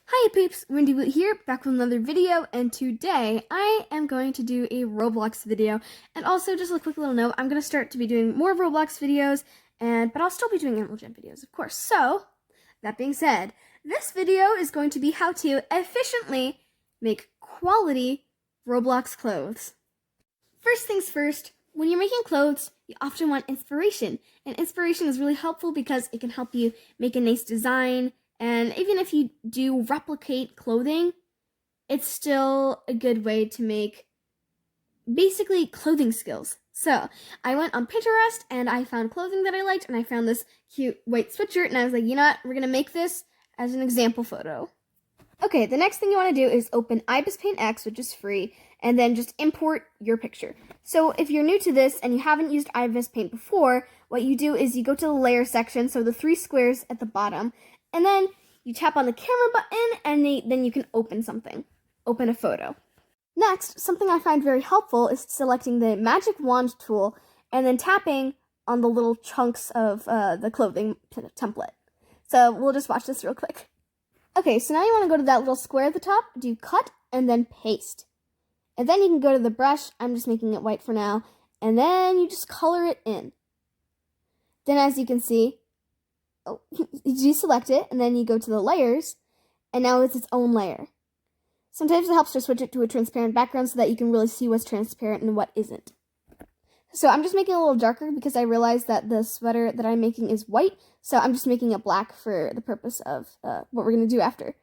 Hi peeps, Wendy Woot here, back with another video, and today I am going to do a Roblox video, and also just a quick little note, I'm going to start to be doing more Roblox videos, but I'll still be doing Untitled Chapter videos, of course. So, that being said, this video is going to be how to efficiently make quality Roblox clothes. First things first, when you're making clothes, you often want inspiration, and inspiration is really helpful because it can help you make a nice design. And even if you do replicate clothing, it's still a good way to make basically clothing skills. So I went on Pinterest and I found clothing that I liked, and I found this cute white sweatshirt, and I was like, you know what, we're gonna make this as an example photo. Okay, the next thing you want to do is open IBIS Paint X, which is free, and then just import your picture. So if you're new to this and you haven't used IBIS Paint before, what you do is you go to the layer section, so the 3 squares at the bottom, and then you tap on the camera button, and then you can open something. Open a photo. Next, something I find very helpful is selecting the magic wand tool and then tapping on the little chunks of the clothing template. So we'll just watch this real quick. Okay, so now you want to go to that little square at the top, do cut, and then paste. And then you can go to the brush, I'm just making it white for now, and then you just color it in. Then as you can see, you select it, and then you go to the layers, and now it's its own layer. Sometimes it helps to switch it to a transparent background so that you can really see what's transparent and what isn't. So I'm just making it a little darker because I realized that the sweater that I'm making is white, so I'm just making it black for the purpose of what we're going to do after.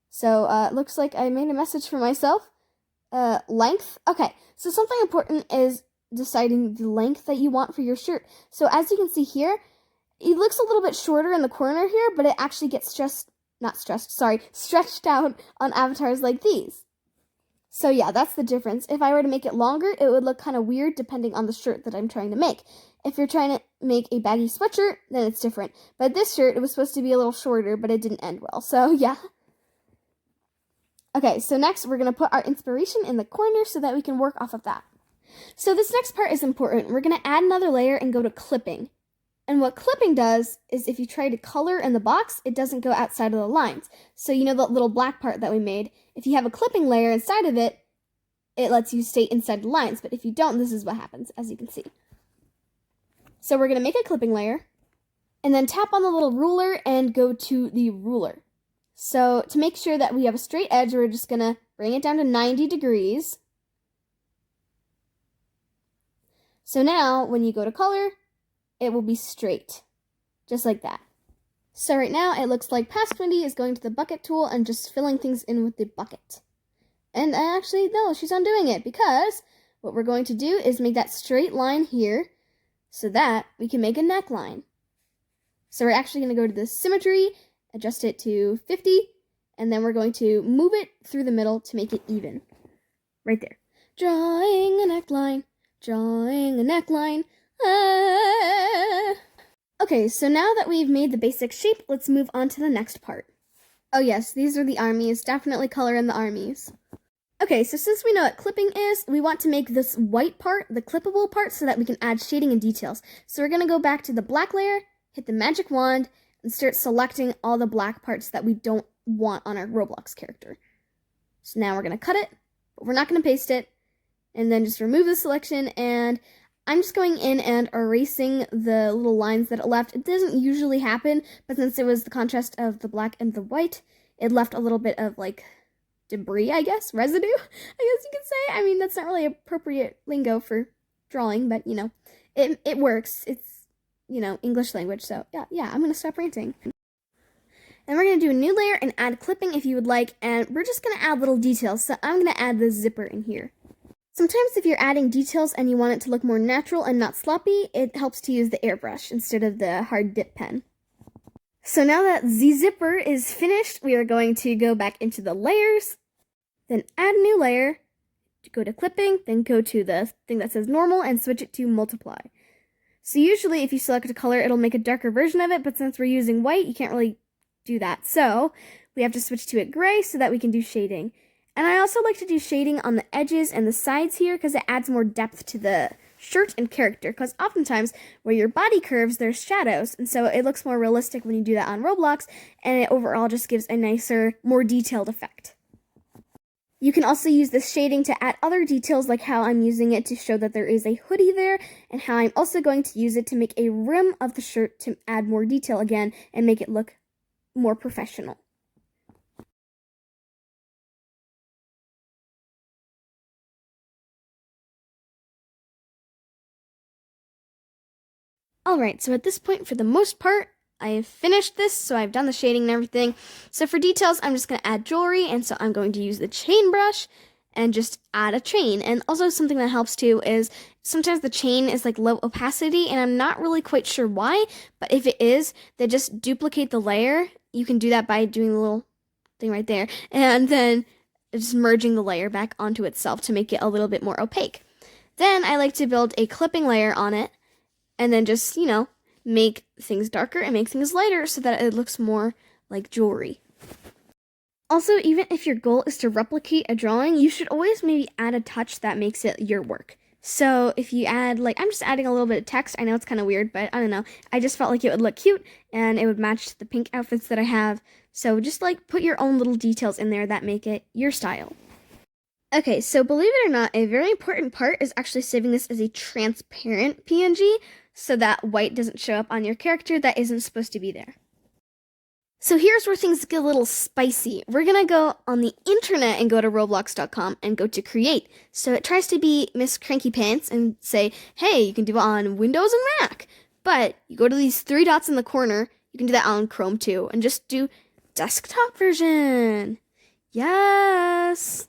So it looks like I made a message for myself. Length. Okay, so something important is deciding the length that you want for your shirt. So as you can see here, it looks a little bit shorter in the corner here, but it actually gets stretched out on avatars like these. So yeah, that's the difference. If I were to make it longer, it would look kind of weird depending on the shirt that I'm trying to make. If you're trying to make a baggy sweatshirt, then it's different. But this shirt, it was supposed to be a little shorter, but it didn't end well. So yeah. Okay, so next we're going to put our inspiration in the corner so that we can work off of that. So this next part is important. We're going to add another layer and go to clipping. And what clipping does is if you try to color in the box, it doesn't go outside of the lines. So you know that little black part that we made? If you have a clipping layer inside of it, it lets you stay inside the lines. But if you don't, this is what happens, as you can see. So we're going to make a clipping layer, and then tap on the little ruler and go to the ruler. So to make sure that we have a straight edge, we're just going to bring it down to 90 degrees. So now, when you go to color, it will be straight, just like that. So right now, it looks like Past Wendy is going to the bucket tool and just filling things in with the bucket. And actually, no, she's undoing it, because what we're going to do is make that straight line here so that we can make a neckline. So we're actually going to go to the symmetry, adjust it to 50, and then we're going to move it through the middle to make it even. Right there. Drawing a neckline, drawing a neckline. Okay, so now that we've made the basic shape, let's move on to the next part. Oh yes, these are the armies. Definitely color in the armies. Okay, so since we know what clipping is, we want to make this white part, the clippable part, so that we can add shading and details. So we're going to go back to the black layer, hit the magic wand, and start selecting all the black parts that we don't want on our Roblox character. So now we're going to cut it, but we're not going to paste it, and then just remove the selection, and I'm just going in and erasing the little lines that it left. It doesn't usually happen, but since it was the contrast of the black and the white, it left a little bit of, like, debris, I guess, residue, I guess you could say. I mean, that's not really appropriate lingo for drawing, but, you know, it works. It's, you know, English language, so yeah, I'm going to stop ranting. And we're going to do a new layer and add clipping if you would like, and we're just going to add little details, so I'm going to add the zipper in here. Sometimes if you're adding details and you want it to look more natural and not sloppy, it helps to use the airbrush instead of the hard dip pen. So now that the zipper is finished, we are going to go back into the layers, then add a new layer, go to clipping, then go to the thing that says normal and switch it to multiply. So usually if you select a color, it'll make a darker version of it, but since we're using white, you can't really do that. So we have to switch to it gray so that we can do shading. And I also like to do shading on the edges and the sides here because it adds more depth to the shirt and character, because oftentimes where your body curves, there's shadows, and so it looks more realistic when you do that on Roblox, and it overall just gives a nicer, more detailed effect. You can also use this shading to add other details, like how I'm using it to show that there is a hoodie there, and how I'm also going to use it to make a rim of the shirt to add more detail again and make it look more professional. Alright, so at this point, for the most part, I have finished this, so I've done the shading and everything. So for details, I'm just going to add jewelry, and so I'm going to use the chain brush and just add a chain. And also something that helps too is sometimes the chain is like low opacity, and I'm not really quite sure why, but if it is, then just duplicate the layer. You can do that by doing the little thing right there, and then just merging the layer back onto itself to make it a little bit more opaque. Then I like to build a clipping layer on it, and then just, make things darker and make things lighter so that it looks more like jewelry. Also, even if your goal is to replicate a drawing, you should always maybe add a touch that makes it your work. So if you add, I'm just adding a little bit of text. I know it's kind of weird, but I don't know. I just felt like it would look cute and it would match the pink outfits that I have. So just put your own little details in there that make it your style. Okay, so believe it or not, a very important part is actually saving this as a transparent PNG so that white doesn't show up on your character that isn't supposed to be there. So here's where things get a little spicy. We're gonna go on the internet and go to roblox.com and go to create. So it tries to be Miss Cranky Pants and say, hey, you can do it on Windows and Mac. But you go to these 3 dots in the corner, you can do that on Chrome too, and just do desktop version. Yes.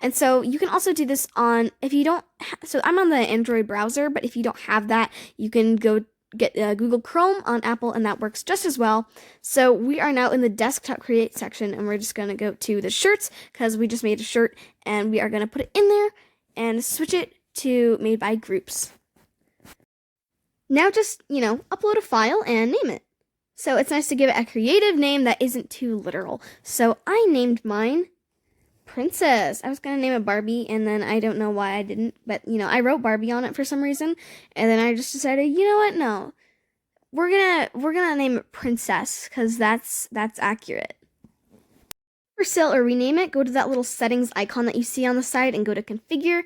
And so you can also do this on, if you don't, so I'm on the Android browser, but if you don't have that, you can go get Google Chrome on Apple, and that works just as well. So we are now in the desktop create section, and we're just going to go to the shirts, because we just made a shirt, and we are going to put it in there and switch it to made by groups. Now just, upload a file and name it. So it's nice to give it a creative name that isn't too literal. So I named mine Princess. I was gonna name it Barbie, and then I don't know why I didn't, but I wrote Barbie on it for some reason, and then I just decided, you know what, no, we're gonna name it Princess, because that's accurate. For sale or rename it, go to that little settings icon that you see on the side and go to configure.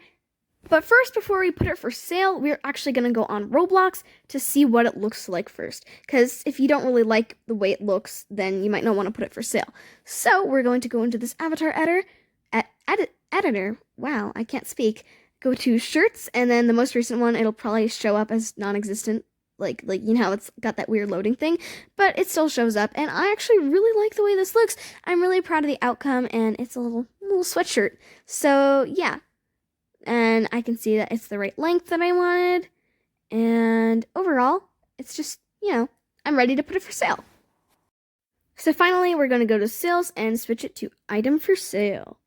But first, before we put it for sale, we're actually going to go on Roblox to see what it looks like first. Because if you don't really like the way it looks, then you might not want to put it for sale. So we're going to go into this avatar editor. Wow, I can't speak. Go to shirts, and then the most recent one, it'll probably show up as non-existent. Like how it's got that weird loading thing, but it still shows up, and I actually really like the way this looks. I'm really proud of the outcome, and it's a little sweatshirt. So yeah. And I can see that it's the right length that I wanted. And overall, it's just, I'm ready to put it for sale. So finally, we're going to go to sales and switch it to item for sale.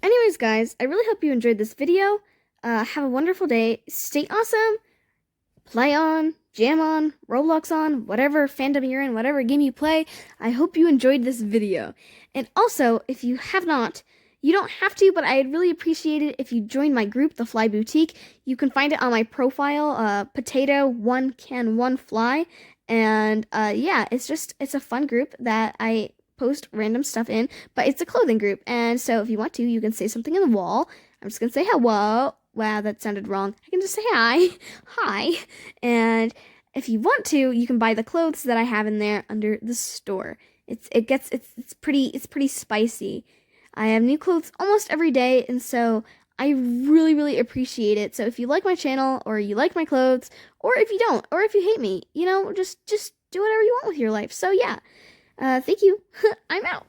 Anyways, guys, I really hope you enjoyed this video. Have a wonderful day. Stay awesome. Play on, jam on, Roblox on, whatever fandom you're in, whatever game you play. I hope you enjoyed this video. And also, if you have not, you don't have to, but I'd really appreciate it if you join my group, The Fly Boutique. You can find it on my profile, Potato 1 Can 1 Fly. And yeah, it's a fun group that I post random stuff in, but it's a clothing group. And so if you want to, you can say something in the wall. I'm just going to say hello. Wow, that sounded wrong. I can just say hi. Hi. And if you want to, you can buy the clothes that I have in there under the store. It's pretty spicy. I have new clothes almost every day, and so I really, really appreciate it. So if you like my channel, or you like my clothes, or if you don't, or if you hate me, just do whatever you want with your life. So yeah, thank you. I'm out.